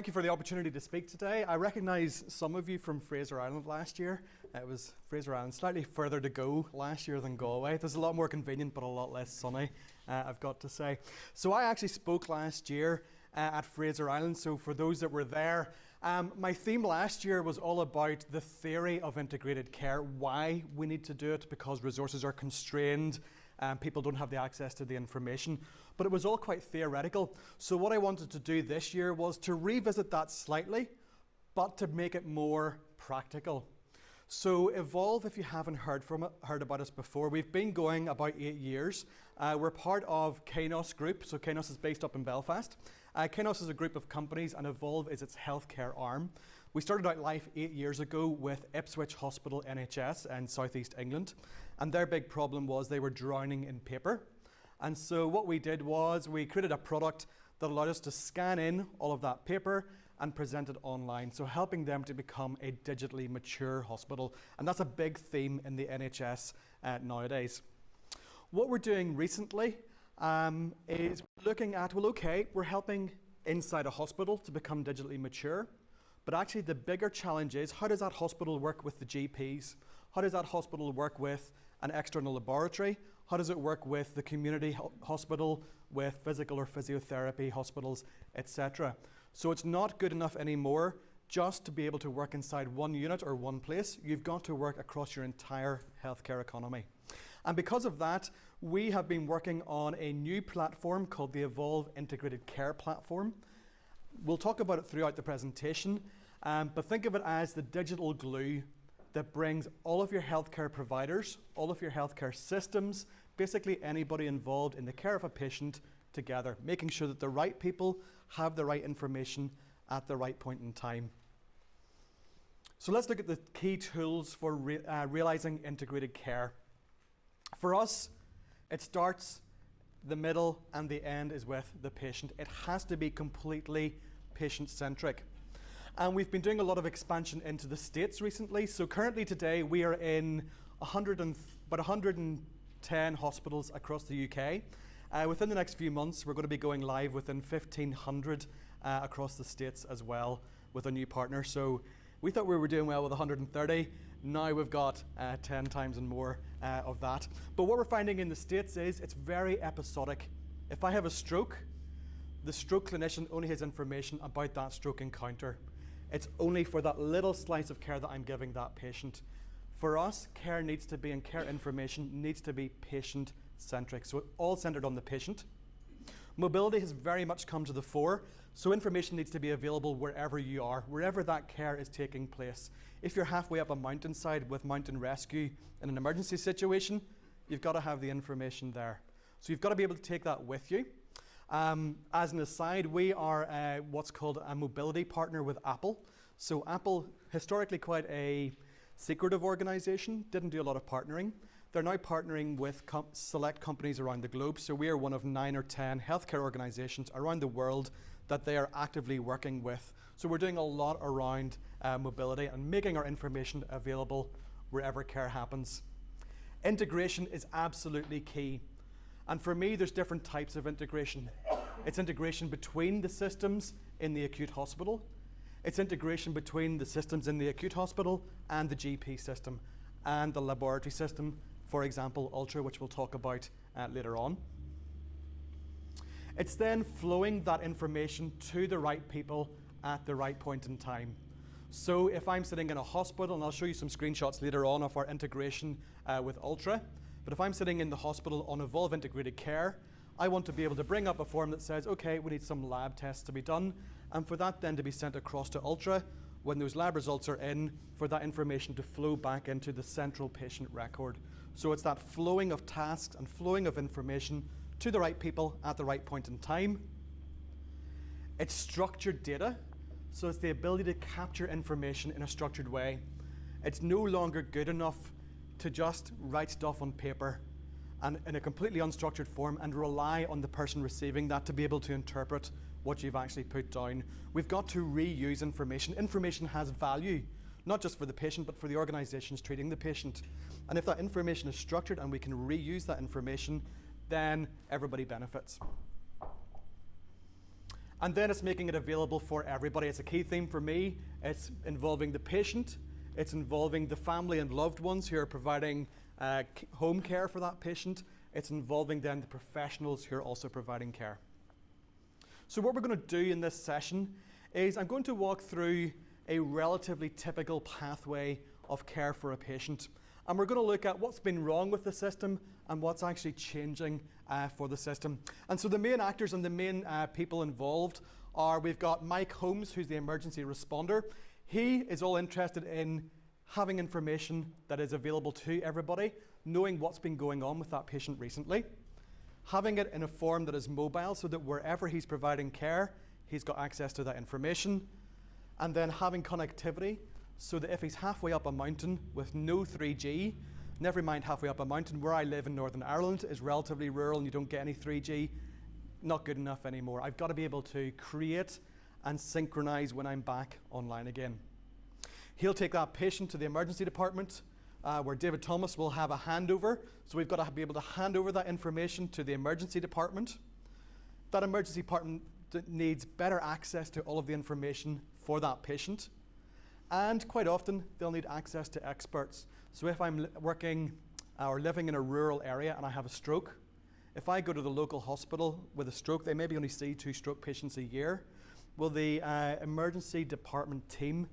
Thank you for the opportunity to speak today. I recognise some of you from Fraser Island last year. It was Fraser Island, slightly further to go last year than Galway. It was a lot more convenient but a lot less sunny, I've got to say. So I actually spoke last year at Fraser Island, so for those that were there, my theme last year was all about the theory of integrated care, why we need to do it, because resources are constrained, people don't have the access to the information, but it was all quite theoretical. So what I wanted to do this year was to revisit that slightly, but to make it more practical. So Evolve, if you haven't heard about us before, we've been going about 8 years. We're part of Kainos Group, so Kainos is based up in Belfast. Kainos is a group of companies and Evolve is its healthcare arm. We started out life 8 years ago with Ipswich Hospital NHS in southeast England, and their big problem was they were drowning in paper. And so what we did was we created a product that allowed us to scan in all of that paper and present it online, so helping them to become a digitally mature hospital. And that's a big theme in the NHS nowadays. What we're doing recently is looking at, well, okay, we're helping inside a hospital to become digitally mature, but actually the bigger challenge is, how does that hospital work with the GPs? How does that hospital work with an external laboratory? How does it work with the community hospital, with physical or physiotherapy hospitals, etc.? So it's not good enough anymore just to be able to work inside one unit or one place. You've got to work across your entire healthcare economy. And because of that, we have been working on a new platform called the Evolve Integrated Care Platform. We'll talk about it throughout the presentation, but think of it as the digital glue that brings all of your healthcare providers, all of your healthcare systems, basically anybody involved in the care of a patient together, making sure that the right people have the right information at the right point in time. So let's look at the key tools for realizing integrated care. For us, it starts, the middle and the end is with the patient. It has to be completely patient-centric. And we've been doing a lot of expansion into the States recently. So currently today we are in about 110 hospitals across the UK. Within the next few months, we're going to be going live within 1,500 across the States as well with a new partner. So we thought we were doing well with 130. Now we've got 10 times and more of that. But what we're finding in the States is it's very episodic. If I have a stroke, the stroke clinician only has information about that stroke encounter. It's only for that little slice of care that I'm giving that patient. For us, care needs to be, and care information needs to be patient-centric. So it's all centered on the patient. Mobility has very much come to the fore, so information needs to be available wherever you are, wherever that care is taking place. If you're halfway up a mountainside with mountain rescue in an emergency situation, you've got to have the information there. So you've got to be able to take that with you. As an aside, we are what's called a mobility partner with Apple. So Apple, historically quite a secretive organization, didn't do a lot of partnering. They're now partnering with select companies around the globe. So we are one of 9 or 10 healthcare organizations around the world that they are actively working with. So we're doing a lot around mobility and making our information available wherever care happens. Integration is absolutely key. And for me, there's different types of integration. It's integration between the systems in the acute hospital. It's integration between the systems in the acute hospital and the GP system and the laboratory system, for example, Ultra, which we'll talk about later on. It's then flowing that information to the right people at the right point in time. So if I'm sitting in a hospital, and I'll show you some screenshots later on of our integration with Ultra, but if I'm sitting in the hospital on Evolve Integrated Care, I want to be able to bring up a form that says, okay, we need some lab tests to be done, and for that then to be sent across to Ultra. When those lab results are in, for that information to flow back into the central patient record. So it's that flowing of tasks and flowing of information to the right people at the right point in time. It's structured data, so it's the ability to capture information in a structured way. It's no longer good enough to just write stuff on paper and in a completely unstructured form and rely on the person receiving that to be able to interpret what you've actually put down. We've got to reuse information. Information has value, not just for the patient, but for the organizations treating the patient. And if that information is structured and we can reuse that information, then everybody benefits. And then it's making it available for everybody. It's a key theme for me. It's involving the patient. It's involving the family and loved ones who are providing home care for that patient. It's involving then the professionals who are also providing care. So what we're going to do in this session is I'm going to walk through a relatively typical pathway of care for a patient. And we're going to look at what's been wrong with the system and what's actually changing for the system. And so the main actors and the main people involved are, we've got Mike Holmes, who's the emergency responder. He is all interested in having information that is available to everybody, knowing what's been going on with that patient recently, having it in a form that is mobile so that wherever he's providing care, he's got access to that information, and then having connectivity so that if he's halfway up a mountain with no 3G, never mind halfway up a mountain, where I live in Northern Ireland is relatively rural and you don't get any 3G, not good enough anymore. I've got to be able to create and synchronize when I'm back online again. He'll take that patient to the emergency department where David Thomas will have a handover. So we've got to be able to hand over that information to the emergency department. That emergency department needs better access to all of the information for that patient. And quite often, they'll need access to experts. So if I'm working or living in a rural area and I have a stroke, if I go to the local hospital with a stroke, they maybe only see 2 stroke patients a year. Will the emergency department team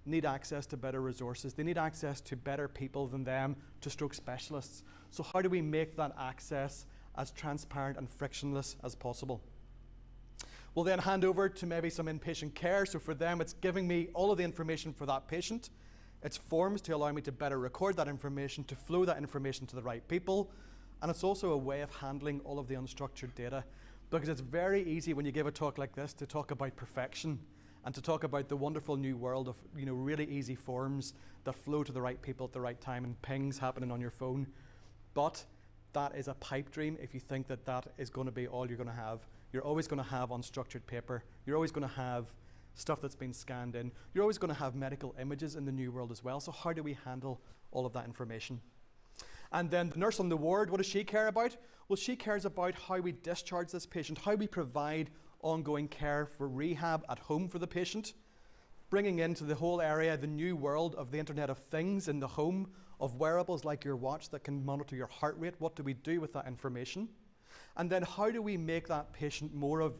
need access to better resources? They need access to better people than them, to stroke specialists. So how do we make that access as transparent and frictionless as possible? We'll then hand over to maybe some inpatient care. So for them, it's giving me all of the information for that patient. It's forms to allow me to better record that information, to flow that information to the right people. And it's also a way of handling all of the unstructured data, because it's very easy when you give a talk like this to talk about perfection and to talk about the wonderful new world of really easy forms that flow to the right people at the right time and pings happening on your phone. But that is a pipe dream if you think that that is going to be all you're going to have. You're always going to have unstructured paper. You're always going to have stuff that's been scanned in. You're always going to have medical images in the new world as well. So how do we handle all of that information? And then the nurse on the ward, what does she care about? Well, she cares about how we discharge this patient, how we provide ongoing care for rehab at home for the patient, bringing into the whole area the new world of the Internet of Things in the home, of wearables like your watch that can monitor your heart rate. What do we do with that information? And then how do we make that patient more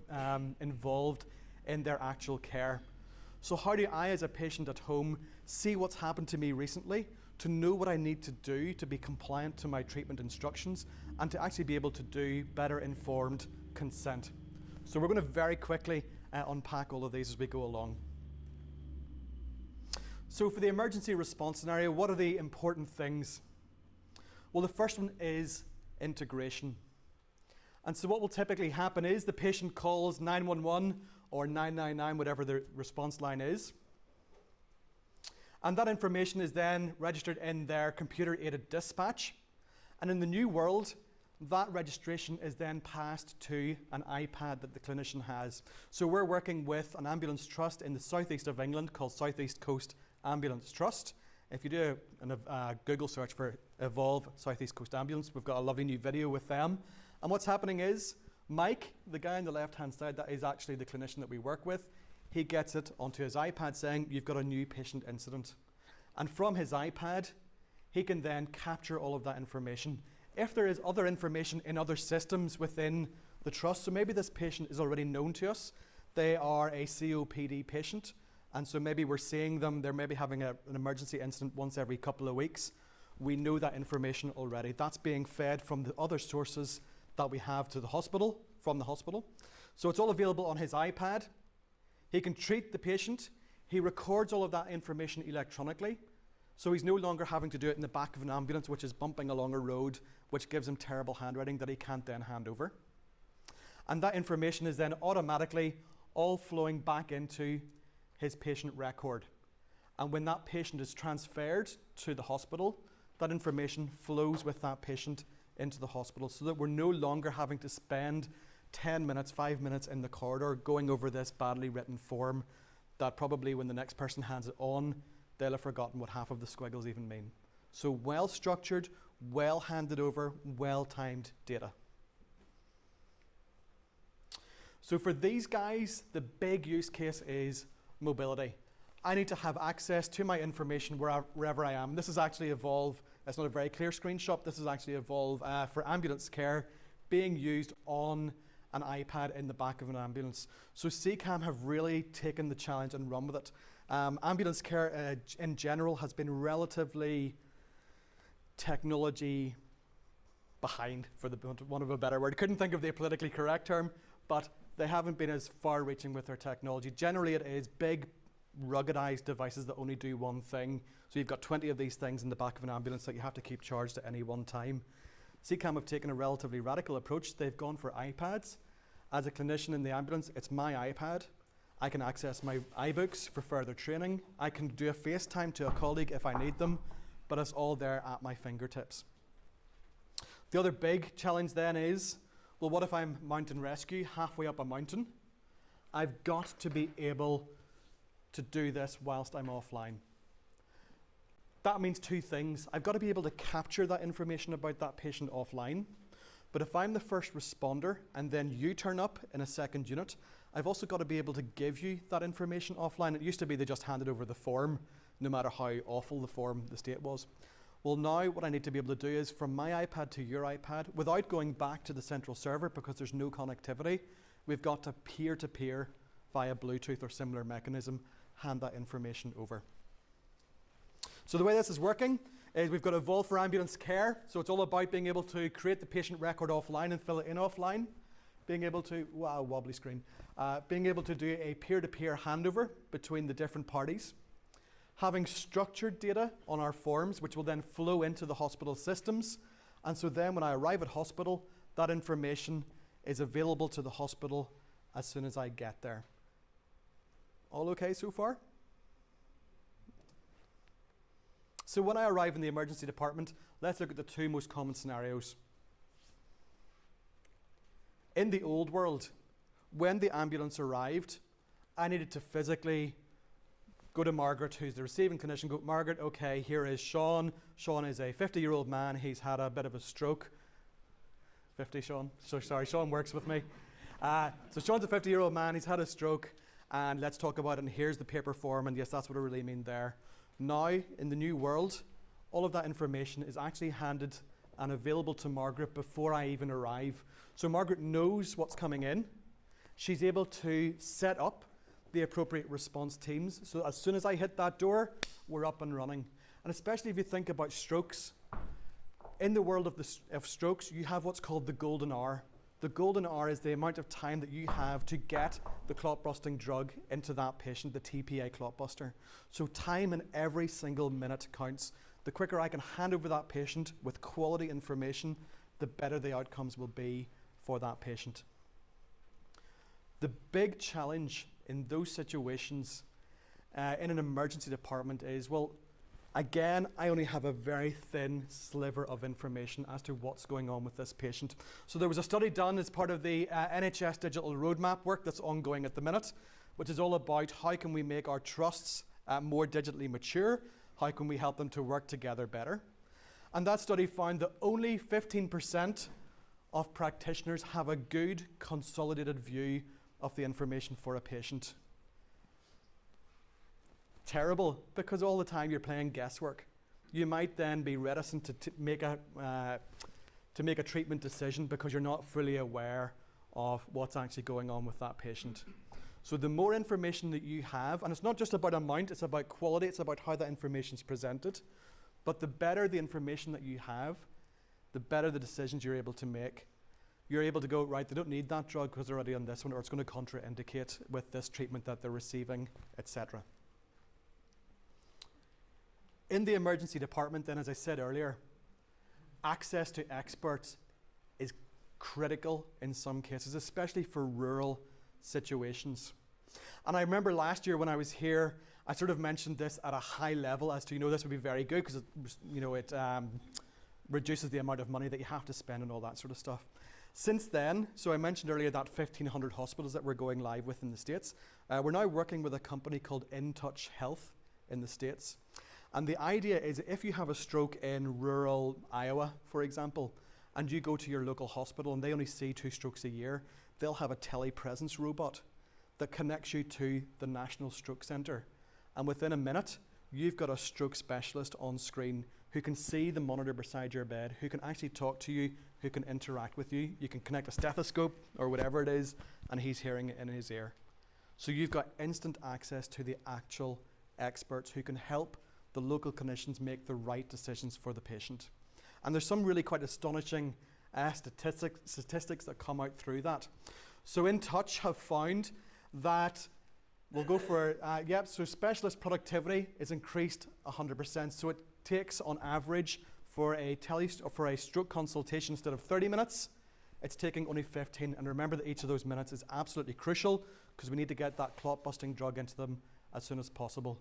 involved in their actual care? So how do I, as a patient at home, see what's happened to me recently, to know what I need to do to be compliant to my treatment instructions, and to actually be able to do better informed consent? So we're going to very quickly unpack all of these as we go along. So for the emergency response scenario, what are the important things? Well, the first one is integration. And so what will typically happen is the patient calls 911 or 999, whatever the response line is. And that information is then registered in their computer-aided dispatch. And in the new world, that registration is then passed to an iPad that the clinician has. So we're working with an ambulance trust in the southeast of England called South East Coast Ambulance Trust. If you do a Google search for Evolve South East Coast Ambulance, we've got a lovely new video with them. And what's happening is Mike, the guy on the left-hand side, that is actually the clinician that we work with. He gets it onto his iPad saying, you've got a new patient incident. And from his iPad, he can then capture all of that information. If there is other information in other systems within the trust, so maybe this patient is already known to us, they are a COPD patient, and so maybe we're seeing them, they're maybe having an emergency incident once every couple of weeks. We know that information already. That's being fed from the other sources that we have to the hospital, from the hospital. So it's all available on his iPad. He can treat the patient. He records all of that information electronically. So he's no longer having to do it in the back of an ambulance, which is bumping along a road, which gives him terrible handwriting that he can't then hand over. And that information is then automatically all flowing back into his patient record. And when that patient is transferred to the hospital, that information flows with that patient into the hospital, so that we're no longer having to spend 10 minutes, 5 minutes in the corridor going over this badly written form that probably when the next person hands it on, they'll have forgotten what half of the squiggles even mean. So well structured, well handed over, well timed data. So for these guys, the big use case is mobility. I need to have access to my information wherever I am. This is actually Evolve. It's not a very clear screenshot. This is actually Evolve for ambulance care being used on an iPad in the back of an ambulance. So CCAM have really taken the challenge and run with it. Ambulance care in general has been relatively technology behind, for the want of a better word. Couldn't think of the politically correct term, but they haven't been as far-reaching with their technology. Generally, it is big, ruggedized devices that only do one thing. So you've got 20 of these things in the back of an ambulance that you have to keep charged at any one time. CCAM have taken a relatively radical approach. They've gone for iPads. As a clinician in the ambulance, it's my iPad. I can access my iBooks for further training. I can do a FaceTime to a colleague if I need them, but it's all there at my fingertips. The other big challenge then is, well, what if I'm mountain rescue halfway up a mountain? I've got to be able to do this whilst I'm offline. That means two things. I've got to be able to capture that information about that patient offline. But if I'm the first responder and then you turn up in a second unit, I've also got to be able to give you that information offline. It used to be they just handed over the form, no matter how awful the state was. Well, now what I need to be able to do is from my iPad to your iPad, without going back to the central server because there's no connectivity, we've got to peer-to-peer via Bluetooth or similar mechanism, hand that information over. So the way this is working is we've got Evolve for ambulance care. So it's all about being able to create the patient record offline and fill it in offline. Being able to, wow, wobbly screen. Being able to do a peer-to-peer handover between the different parties. Having structured data on our forms, which will then flow into the hospital systems. And so then when I arrive at hospital, that information is available to the hospital as soon as I get there. All okay so far? So when I arrive in the emergency department, let's look at the two most common scenarios. In the old world, when the ambulance arrived, I needed to physically go to Margaret, who's the receiving clinician, go, Margaret, okay, here is Sean. Sean is a 50-year-old man. He's had a bit of a stroke. 50, Sean? So sorry, Sean works with me. So Sean's a 50-year-old man. He's had a stroke, and let's talk about it, and here's the paper form, and yes, that's what I really mean there. Now, in the new world, all of that information is actually handed and available to Margaret before I even arrive. So Margaret knows what's coming in. She's able to set up the appropriate response teams. So as soon as I hit that door, we're up and running. And especially if you think about strokes, in the world of strokes, you have what's called the golden hour. The golden hour is the amount of time that you have to get the clot-busting drug into that patient, the TPA clot-buster. So time in every single minute counts. The quicker I can hand over that patient with quality information, the better the outcomes will be for that patient. The big challenge in those situations in an emergency department is, well, again, I only have a very thin sliver of information as to what's going on with this patient. So there was a study done as part of the NHS digital roadmap work that's ongoing at the minute, which is all about how can we make our trusts more digitally mature, how can we help them to work together better. And that study found that only 15% of practitioners have a good consolidated view of the information for a patient. Terrible, because all the time you're playing guesswork. You might then be reticent to make a treatment decision because you're not fully aware of what's actually going on with that patient. So the more information that you have, and it's not just about amount, it's about quality, it's about how that information is presented, but the better the information that you have, the better the decisions you're able to make. You're able to go, right, they don't need that drug because they're already on this one, or it's going to contraindicate with this treatment that they're receiving, etc. In the emergency department, then, as I said earlier, access to experts is critical in some cases, especially for rural situations. And I remember last year when I was here, I sort of mentioned this at a high level as to, this would be very good because it reduces the amount of money that you have to spend and all that sort of stuff. Since then, so I mentioned earlier that 1,500 hospitals that we're going live with in the States. We're now working with a company called In Touch Health in the States. And the idea is if you have a stroke in rural Iowa, for example, and you go to your local hospital and they only see 2 strokes a year, they'll have a telepresence robot that connects you to the National Stroke Centre. And within a minute, you've got a stroke specialist on screen who can see the monitor beside your bed, who can actually talk to you, who can interact with you. You can connect a stethoscope or whatever it is, and he's hearing it in his ear. So you've got instant access to the actual experts who can help the local clinicians make the right decisions for the patient. And there's some really quite astonishing statistics that come out through that. So In Touch have found that, we'll go for, so specialist productivity is increased 100%. So it takes on average for a stroke consultation, instead of 30 minutes, it's taking only 15. And remember that each of those minutes is absolutely crucial, because we need to get that clot-busting drug into them as soon as possible.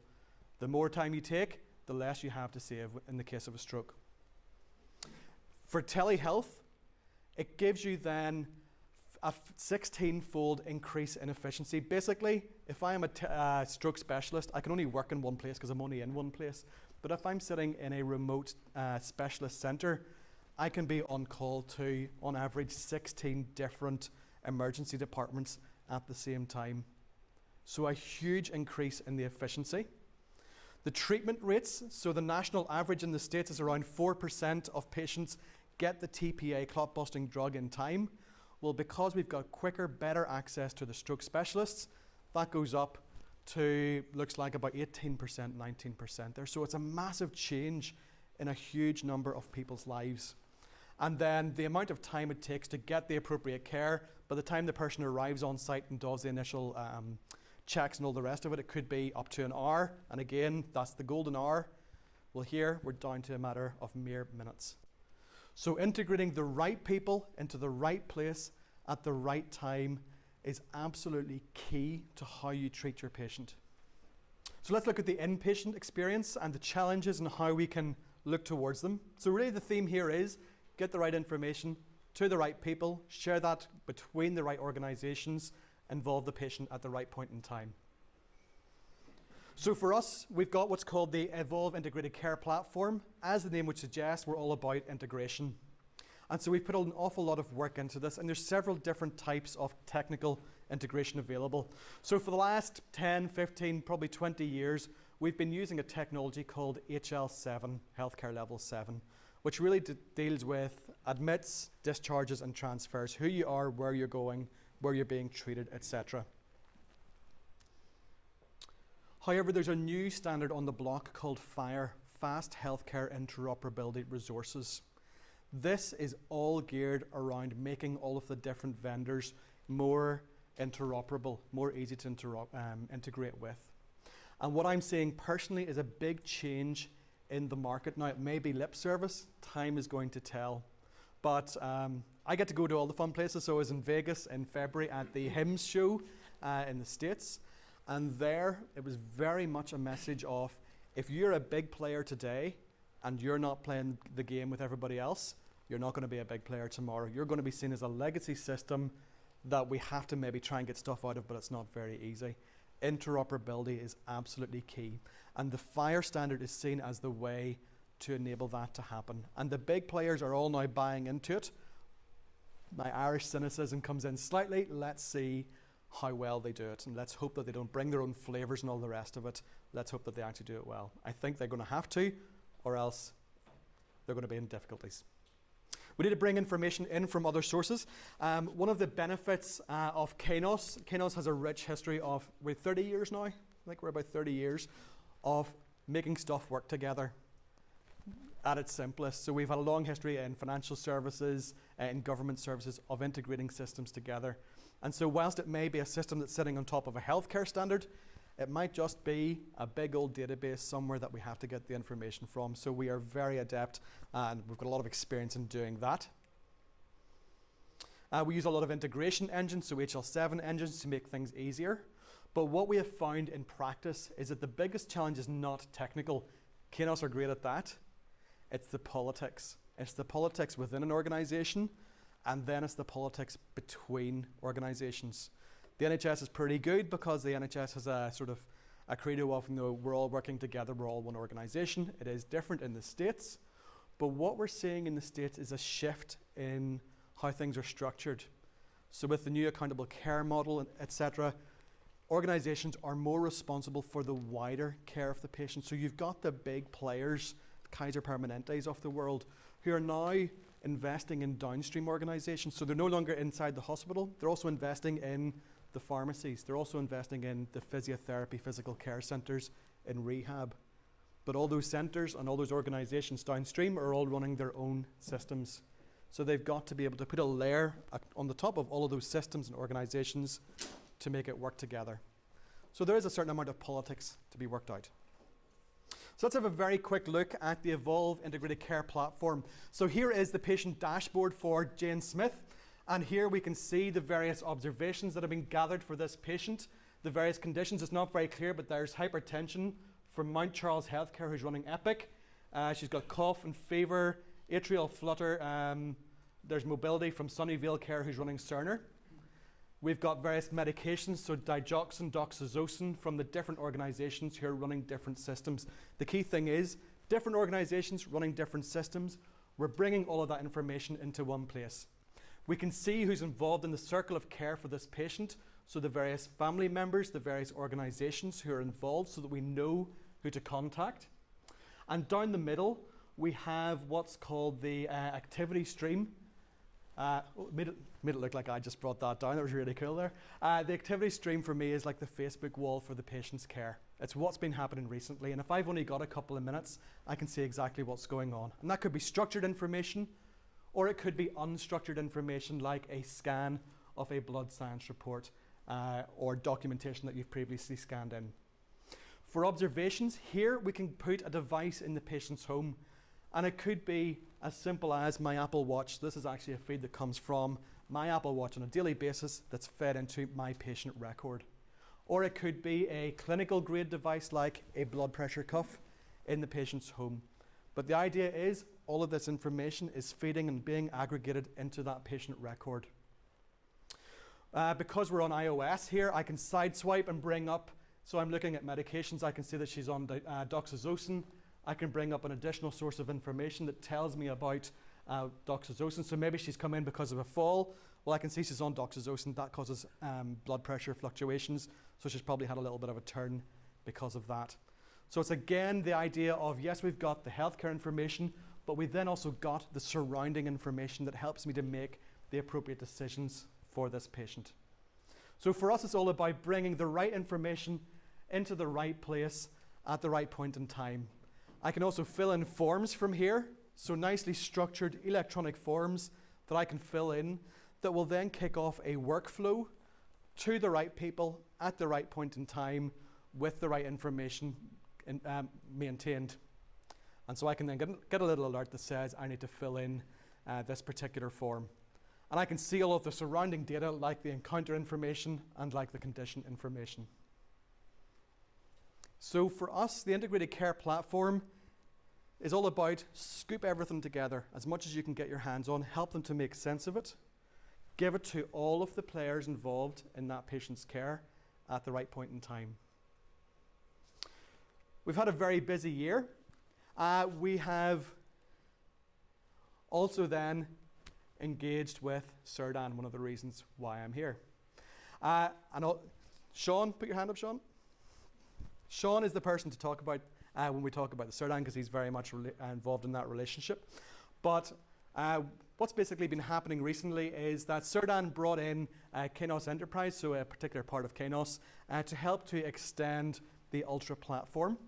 The more time you take, the less you have to save in the case of a stroke. For telehealth, it gives you then a 16-fold increase in efficiency. Basically, if I am a stroke specialist, I can only work in one place because I'm only in one place. But if I'm sitting in a remote specialist centre, I can be on call to, on average, 16 different emergency departments at the same time. So a huge increase in the efficiency. The treatment rates, so the national average in the States is around 4% of patients get the TPA clot-busting drug in time. Well, because we've got quicker, better access to the stroke specialists, that goes up to, looks like about 18%, 19% there. So it's a massive change in a huge number of people's lives. And then the amount of time it takes to get the appropriate care, by the time the person arrives on site and does the initial checks and all the rest of it, it could be up to an hour. And again, that's the golden hour. Well, here we're down to a matter of mere minutes. So integrating the right people into the right place at the right time is absolutely key to how you treat your patient. So let's look at the inpatient experience and the challenges and how we can look towards them. So really the theme here is get the right information to the right people, share that between the right organizations, involve the patient at the right point in time. So for us, we've got what's called the Evolve Integrated Care Platform. As the name would suggest, we're all about integration. And so we've put an awful lot of work into this, and there's several different types of technical integration available. So for the last 10, 15, probably 20 years, we've been using a technology called HL7, Healthcare Level 7, which really deals with admits, discharges, and transfers, who you are, where you're going, where you're being treated, etc. However, there's a new standard on the block called FHIR, Fast Healthcare Interoperability Resources. This is all geared around making all of the different vendors more interoperable, more easy to integrate with. And what I'm seeing personally is a big change in the market. Now, it may be lip service, time is going to tell. But I get to go to all the fun places. So I was in Vegas in February at the HIMSS show in the States. And there, it was very much a message of, if you're a big player today and you're not playing the game with everybody else, you're not going to be a big player tomorrow. You're going to be seen as a legacy system that we have to maybe try and get stuff out of, but it's not very easy. Interoperability is absolutely key. And the FHIR standard is seen as the way to enable that to happen. And the big players are all now buying into it. My Irish cynicism comes in slightly. Let's see how well they do it, and let's hope that they don't bring their own flavors and all the rest of it. Let's hope that they actually do it well. I think they're going to have to, or else they're going to be in difficulties. We need to bring information in from other sources. One of the benefits of KNOS has a rich history of, we're 30 years now, I think we're about 30 years, of making stuff work together at its simplest. So we've had a long history in financial services, in government services, of integrating systems together. And so whilst it may be a system that's sitting on top of a healthcare standard, it might just be a big old database somewhere that we have to get the information from. So we are very adept, and we've got a lot of experience in doing that. We use a lot of integration engines, so HL7 engines, to make things easier. But what we have found in practice is that the biggest challenge is not technical. KNOS are great at that. It's the politics. It's the politics within an organization, and then it's the politics between organizations. The NHS is pretty good because the NHS has a sort of a credo of, you know, we're all working together, we're all one organization. It is different in the States, but what we're seeing in the States is a shift in how things are structured. So with the new accountable care model, etc., organizations are more responsible for the wider care of the patient. So you've got the big players, Kaiser Permanentes of the world, who are now investing in downstream organizations. So they're no longer inside the hospital, they're also investing in the pharmacies, they're also investing in the physiotherapy, physical care centers, in rehab. But all those centers and all those organizations downstream are all running their own systems. So they've got to be able to put a layer on the top of all of those systems and organizations to make it work together. So there is a certain amount of politics to be worked out. So let's have a very quick look at the Evolve Integrated Care Platform. So here is the patient dashboard for Jane Smith. And here we can see the various observations that have been gathered for this patient. The various conditions, it's not very clear, but there's hypertension from Mount Charles Healthcare, who's running Epic. She's got cough and fever, atrial flutter. There's mobility from Sunnyvale Care, who's running Cerner. We've got various medications, so digoxin, doxazosin from the different organizations who are running different systems. The key thing is, different organizations running different systems, we're bringing all of that information into one place. We can see who's involved in the circle of care for this patient, so the various family members, the various organizations who are involved, so that we know who to contact. And down the middle, we have what's called the activity stream. Made it look like I just brought that down. That was really cool there. The activity stream for me is like the Facebook wall for the patient's care. It's what's been happening recently, and if I've only got a couple of minutes, I can see exactly what's going on. And that could be structured information, or it could be unstructured information like a scan of a blood science report or documentation that you've previously scanned in. For observations, here we can put a device in the patient's home, and it could be as simple as my Apple Watch. This is actually a feed that comes from my Apple Watch on a daily basis that's fed into my patient record. Or it could be a clinical grade device like a blood pressure cuff in the patient's home. But the idea is all of this information is feeding and being aggregated into that patient record. Because we're on iOS here, I can sideswipe and bring up, so I'm looking at medications, I can see that she's on doxazosin. I can bring up an additional source of information that tells me about doxazosin. So maybe she's come in because of a fall. Well, I can see she's on doxazosin. That causes blood pressure fluctuations. So she's probably had a little bit of a turn because of that. So it's again the idea of, yes, we've got the healthcare information, but we then also got the surrounding information that helps me to make the appropriate decisions for this patient. So for us, it's all about bringing the right information into the right place at the right point in time. I can also fill in forms from here, so nicely structured electronic forms that I can fill in that will then kick off a workflow to the right people at the right point in time with the right information maintained. And so I can then get a little alert that says I need to fill in this particular form. And I can see all of the surrounding data like the encounter information and like the condition information. So for us, the integrated care platform is all about scoop everything together as much as you can get your hands on, help them to make sense of it, give it to all of the players involved in that patient's care at the right point in time. We've had a very busy year. We have also then engaged with Cirdan, one of the reasons why I'm here. Sean, put your hand up, Sean. Sean is the person to talk about when we talk about the Cirdan, because he's very much involved in that relationship. But what's basically been happening recently is that Cirdan brought in Kainos Enterprise, so a particular part of Kainos, to help to extend the Ultra platform.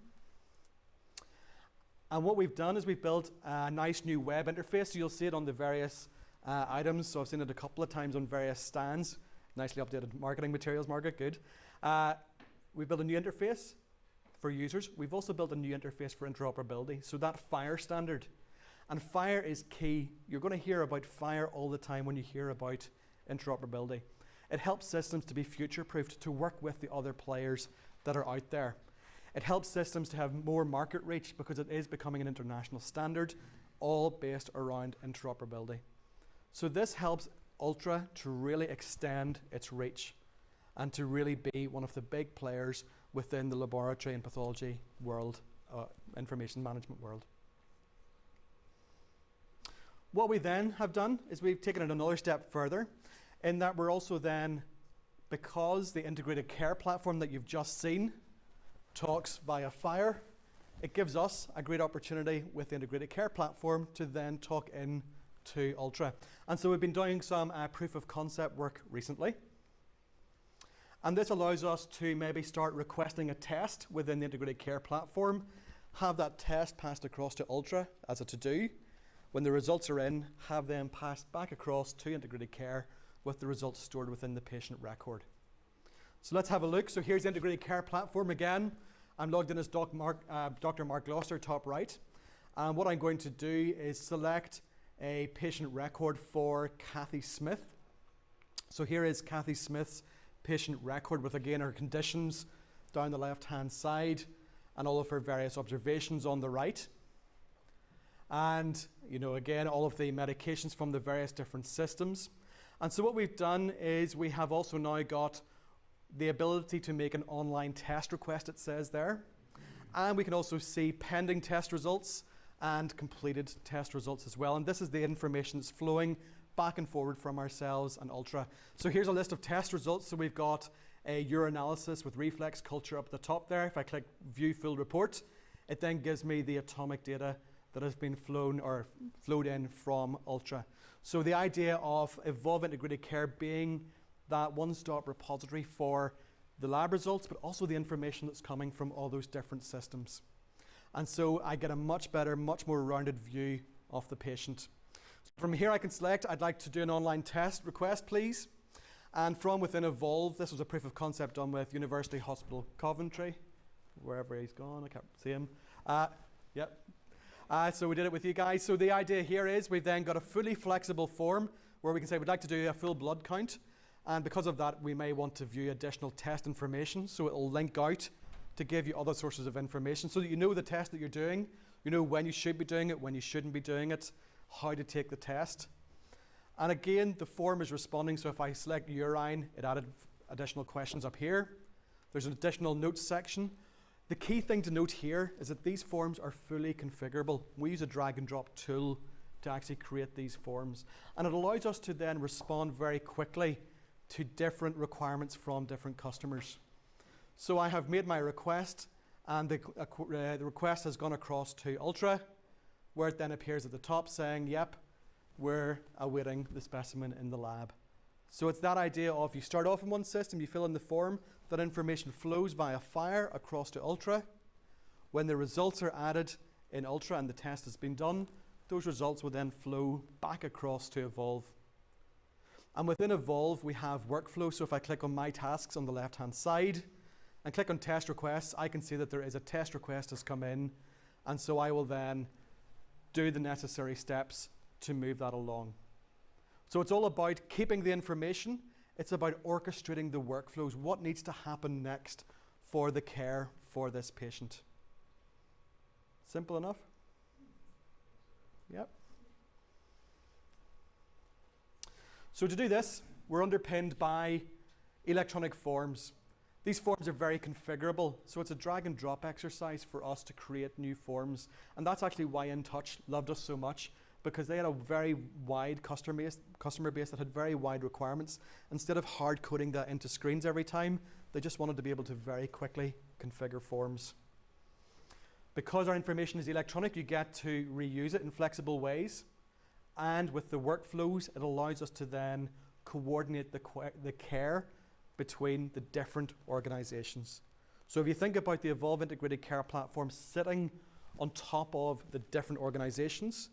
And what we've done is we've built a nice new web interface, so you'll see it on the various items. So I've seen it a couple of times on various stands. Nicely updated marketing materials, Margaret, good. We've built a new interface for users. We've also built a new interface for interoperability, so that FHIR standard. And FHIR is key. You're going to hear about FHIR all the time when you hear about interoperability. It helps systems to be future-proofed, to work with the other players that are out there. It helps systems to have more market reach because it is becoming an international standard, all based around interoperability. So this helps Ultra to really extend its reach and to really be one of the big players within the laboratory and pathology world, information management world. What we then have done is we've taken it another step further, in that we're also then, because the integrated care platform that you've just seen talks via FHIR, it gives us a great opportunity with the integrated care platform to then talk in to Ultra. And so we've been doing some proof of concept work recently. And this allows us to maybe start requesting a test within the integrated care platform, have that test passed across to Ultra as a to-do. When the results are in, have them passed back across to integrated care with the results stored within the patient record. So let's have a look. So here's the integrated care platform again. I'm logged in as Dr. Mark Gloucester, top right. And what I'm going to do is select a patient record for Kathy Smith. So here is Kathy Smith's patient record with, again, her conditions down the left-hand side and all of her various observations on the right. And, again, all of the medications from the various different systems. And so what we've done is we have also now got the ability to make an online test request, it says there. And we can also see pending test results and completed test results as well. And this is the information that's flowing back and forward from ourselves and Ultra. So here's a list of test results. So we've got a urinalysis with reflex culture up at the top there. If I click View Full Report, it then gives me the atomic data that has been flowed in from Ultra. So the idea of Evolve Integrated Care being that one-stop repository for the lab results, but also the information that's coming from all those different systems. And so I get a much better, much more rounded view of the patient. From here I can select, I'd like to do an online test request, please. And from within Evolve, this was a proof of concept done with University Hospital Coventry, wherever he's gone, I can't see him. So we did it with you guys. So the idea here is we've then got a fully flexible form where we can say we'd like to do a full blood count. And because of that, we may want to view additional test information. So it'll link out to give you other sources of information so that you know the test that you're doing, you know when you should be doing it, when you shouldn't be doing it, how to take the test. And again, the form is responding. So if I select urine, it added additional questions up here. There's an additional notes section. The key thing to note here is that these forms are fully configurable. We use a drag and drop tool to actually create these forms. And it allows us to then respond very quickly to different requirements from different customers. So I have made my request, and the request has gone across to Ultra, where it then appears at the top saying, yep, we're awaiting the specimen in the lab. So it's that idea of you start off in one system, you fill in the form, that information flows via FHIR across to Ultra. When the results are added in Ultra and the test has been done, those results will then flow back across to Evolve. And within Evolve, we have workflow. So if I click on My Tasks on the left-hand side and click on Test Requests, I can see that there is a test request has come in. And so I will then do the necessary steps to move that along. So it's all about keeping the information. It's about orchestrating the workflows. What needs to happen next for the care for this patient? Simple enough? Yep. So to do this, we're underpinned by electronic forms. These forms are very configurable, so it's a drag and drop exercise for us to create new forms. And that's actually why InTouch loved us so much, because they had a very wide customer base that had very wide requirements. Instead of hard coding that into screens every time, they just wanted to be able to very quickly configure forms. Because our information is electronic, you get to reuse it in flexible ways. And with the workflows, it allows us to then coordinate the care between the different organizations. So if you think about the Evolve Integrated Care Platform sitting on top of the different organizations,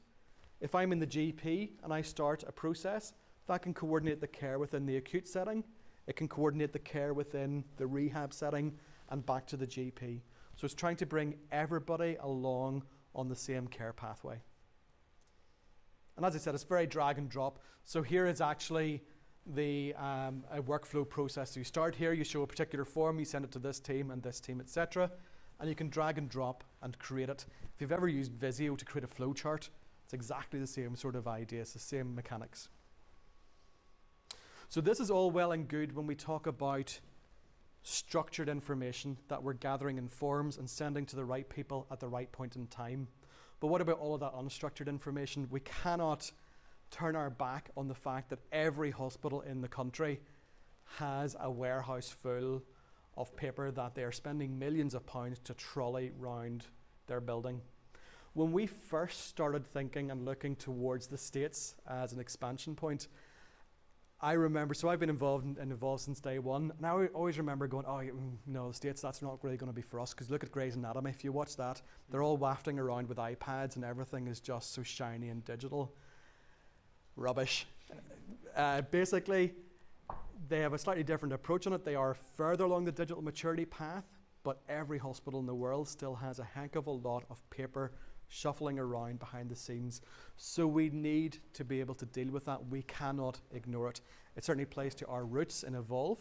if I'm in the GP and I start a process, that can coordinate the care within the acute setting. It can coordinate the care within the rehab setting and back to the GP. So it's trying to bring everybody along on the same care pathway. And as I said, it's very drag and drop. So here is actually the a workflow process. So you start here, you show a particular form, you send it to this team, etc. And you can drag and drop and create it. If you've ever used Visio to create a flow chart, it's exactly the same sort of idea. It's the same mechanics. So this is all well and good when we talk about structured information that we're gathering in forms and sending to the right people at the right point in time. But what about all of that unstructured information? We cannot turn our back on the fact that every hospital in the country has a warehouse full of paper that they are spending millions of pounds to trolley round their building. When we first started thinking and looking towards the States as an expansion point, I remember, so I've been involved since day one, and I always remember going, oh no, the States, that's not really going to be for us, because look at Grey's Anatomy. If you watch that, they're all wafting around with iPads and everything is just so shiny and digital. Rubbish. Basically, they have a slightly different approach on it. They are further along the digital maturity path, but every hospital in the world still has a heck of a lot of paper shuffling around behind the scenes. So we need to be able to deal with that. We cannot ignore it. It certainly plays to our roots in Evolve.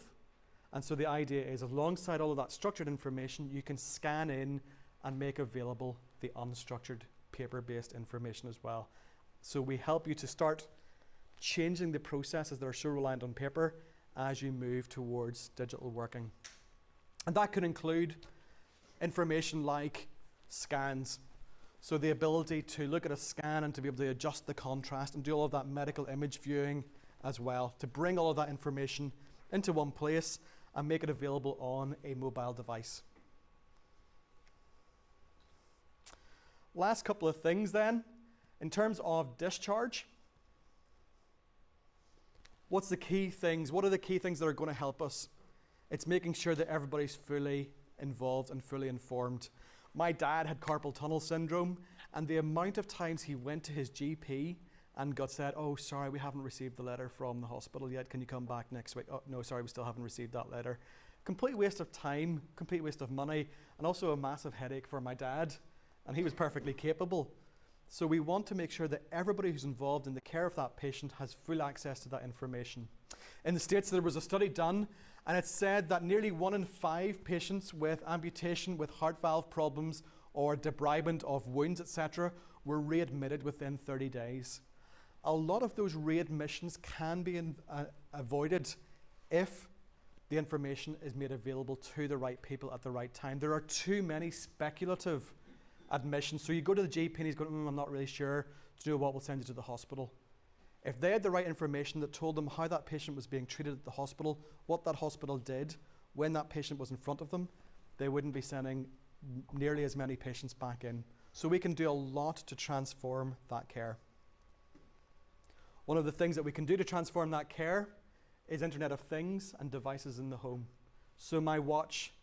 And so the idea is, alongside all of that structured information, you can scan in and make available the unstructured paper-based information as well. So we help you to start changing the processes that are so reliant on paper as you move towards digital working. And that could include information like scans. So the ability to look at a scan and to be able to adjust the contrast and do all of that medical image viewing as well, to bring all of that information into one place and make it available on a mobile device. Last couple of things then, in terms of discharge, what's the key things? What are the key things that are going to help us? It's making sure that everybody's fully involved and fully informed. My dad had carpal tunnel syndrome, and the amount of times he went to his GP and got said, oh, sorry, we haven't received the letter from the hospital yet. Can you come back next week? Oh, no, sorry, we still haven't received that letter. Complete waste of time, complete waste of money, and also a massive headache for my dad. And he was perfectly capable. So we want to make sure that everybody who's involved in the care of that patient has full access to that information. In the States, there was a study done, and it said that nearly 1 in 5 patients with amputation, with heart valve problems, or debridement of wounds, etc., were readmitted within 30 days. A lot of those readmissions can be avoided if the information is made available to the right people at the right time. There are too many speculative admissions. So you go to the GP and he's going, I'm not really sure. Do you know what? We'll send you to the hospital. If they had the right information that told them how that patient was being treated at the hospital, what that hospital did when that patient was in front of them, they wouldn't be sending nearly as many patients back in. So we can do a lot to transform that care. One of the things that we can do to transform that care is Internet of Things and devices in the home. So my watch,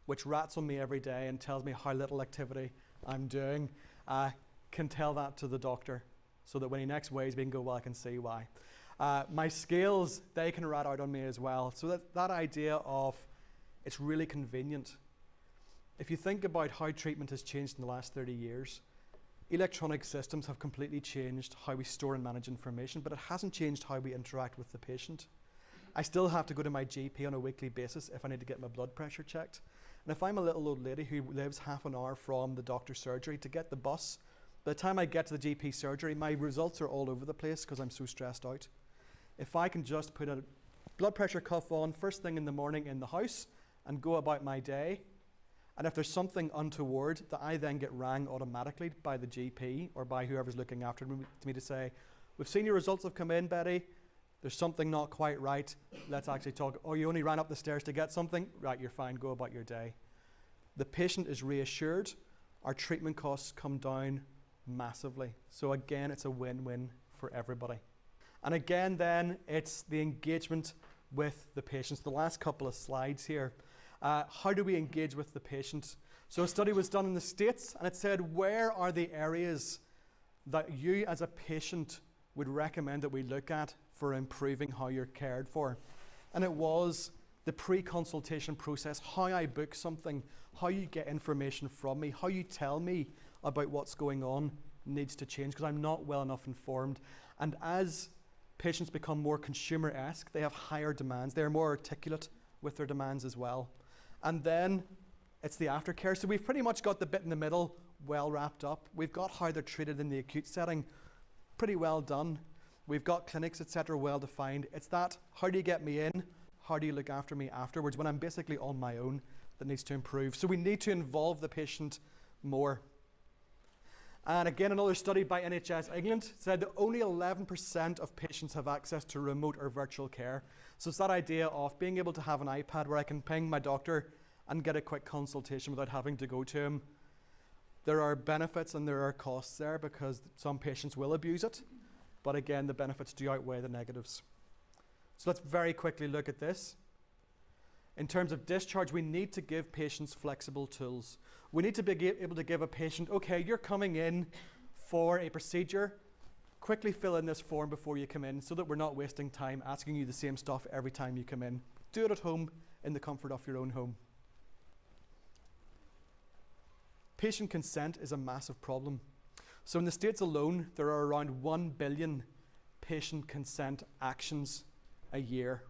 which rats on me every day and tells me how little activity I'm doing, can tell that to the doctor, so that when he next weighs me, he can go, well, I can see why. My scales, they can rat out on me as well. So that idea of it's really convenient. If you think about how treatment has changed in the last 30 years, electronic systems have completely changed how we store and manage information, but it hasn't changed how we interact with the patient. I still have to go to my GP on a weekly basis if I need to get my blood pressure checked. And if I'm a little old lady who lives half an hour from the doctor's surgery, to get the bus, by the time I get to the GP surgery, my results are all over the place because I'm so stressed out. If I can just put a blood pressure cuff on first thing in the morning in the house and go about my day, and if there's something untoward, that I then get rang automatically by the GP or by whoever's looking after me to say, we've seen your results have come in, Betty. There's something not quite right. Let's actually talk. Oh, you only ran up the stairs to get something? Right, you're fine. Go about your day. The patient is reassured. Our treatment costs come down massively. So again, it's a win-win for everybody. And again, then, it's the engagement with the patients. The last couple of slides here. How do we engage with the patient? So a study was done in the States, and it said, where are the areas that you as a patient would recommend that we look at for improving how you're cared for? And it was the pre-consultation process, how I book something, how you get information from me, how you tell me about what's going on needs to change because I'm not well enough informed. And as patients become more consumer-esque, they have higher demands. They're more articulate with their demands as well. And then it's the aftercare. So we've pretty much got the bit in the middle well wrapped up. We've got how they're treated in the acute setting pretty well done. We've got clinics, etc., well defined. It's that, how do you get me in? How do you look after me afterwards when I'm basically on my own that needs to improve? So we need to involve the patient more. And again, another study by NHS England said that only 11% of patients have access to remote or virtual care. So it's that idea of being able to have an iPad where I can ping my doctor and get a quick consultation without having to go to him. There are benefits and there are costs there because some patients will abuse it. But again, the benefits do outweigh the negatives. So let's very quickly look at this. In terms of discharge, we need to give patients flexible tools. We need to be able to give a patient, okay, you're coming in for a procedure, quickly fill in this form before you come in so that we're not wasting time asking you the same stuff every time you come in. Do it at home in the comfort of your own home. Patient consent is a massive problem. So in the States alone, there are around 1 billion patient consent actions a year.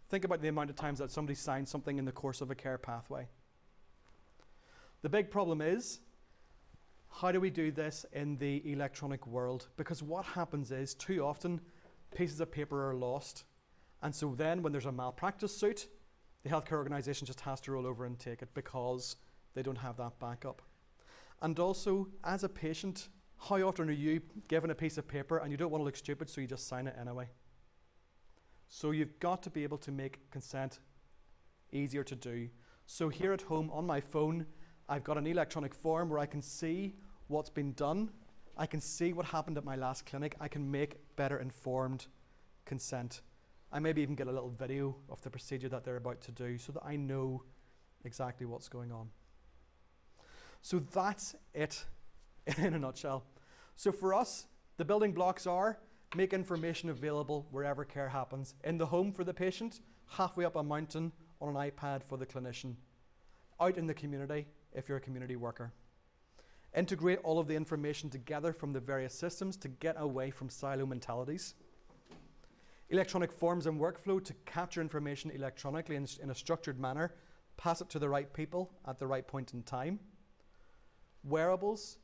Think about the amount of times that somebody signs something in the course of a care pathway. The big problem is, how do we do this in the electronic world? Because what happens is, too often, pieces of paper are lost. And so then, when there's a malpractice suit, the healthcare organisation just has to roll over and take it because they don't have that backup. And also, as a patient, how often are you given a piece of paper and you don't want to look stupid, so you just sign it anyway? So you've got to be able to make consent easier to do. So here at home on my phone, I've got an electronic form where I can see what's been done. I can see what happened at my last clinic. I can make better informed consent. I maybe even get a little video of the procedure that they're about to do so that I know exactly what's going on. So that's it in a nutshell. So for us, the building blocks are make information available wherever care happens. In the home for the patient, halfway up a mountain on an iPad for the clinician. Out in the community if you're a community worker. Integrate all of the information together from the various systems to get away from silo mentalities. Electronic forms and workflow to capture information electronically in a structured manner, pass it to the right people at the right point in time. Wearables,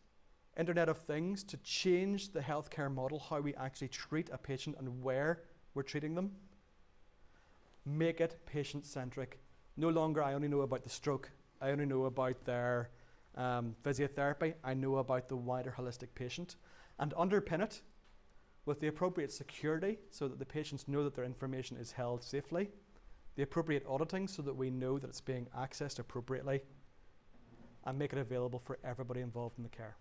Internet of Things to change the healthcare model, how we actually treat a patient and where we're treating them. Make it patient-centric. No longer I only know about the stroke, I only know about their physiotherapy, I know about the wider holistic patient. And underpin it with the appropriate security so that the patients know that their information is held safely, the appropriate auditing so that we know that it's being accessed appropriately, and make it available for everybody involved in the care.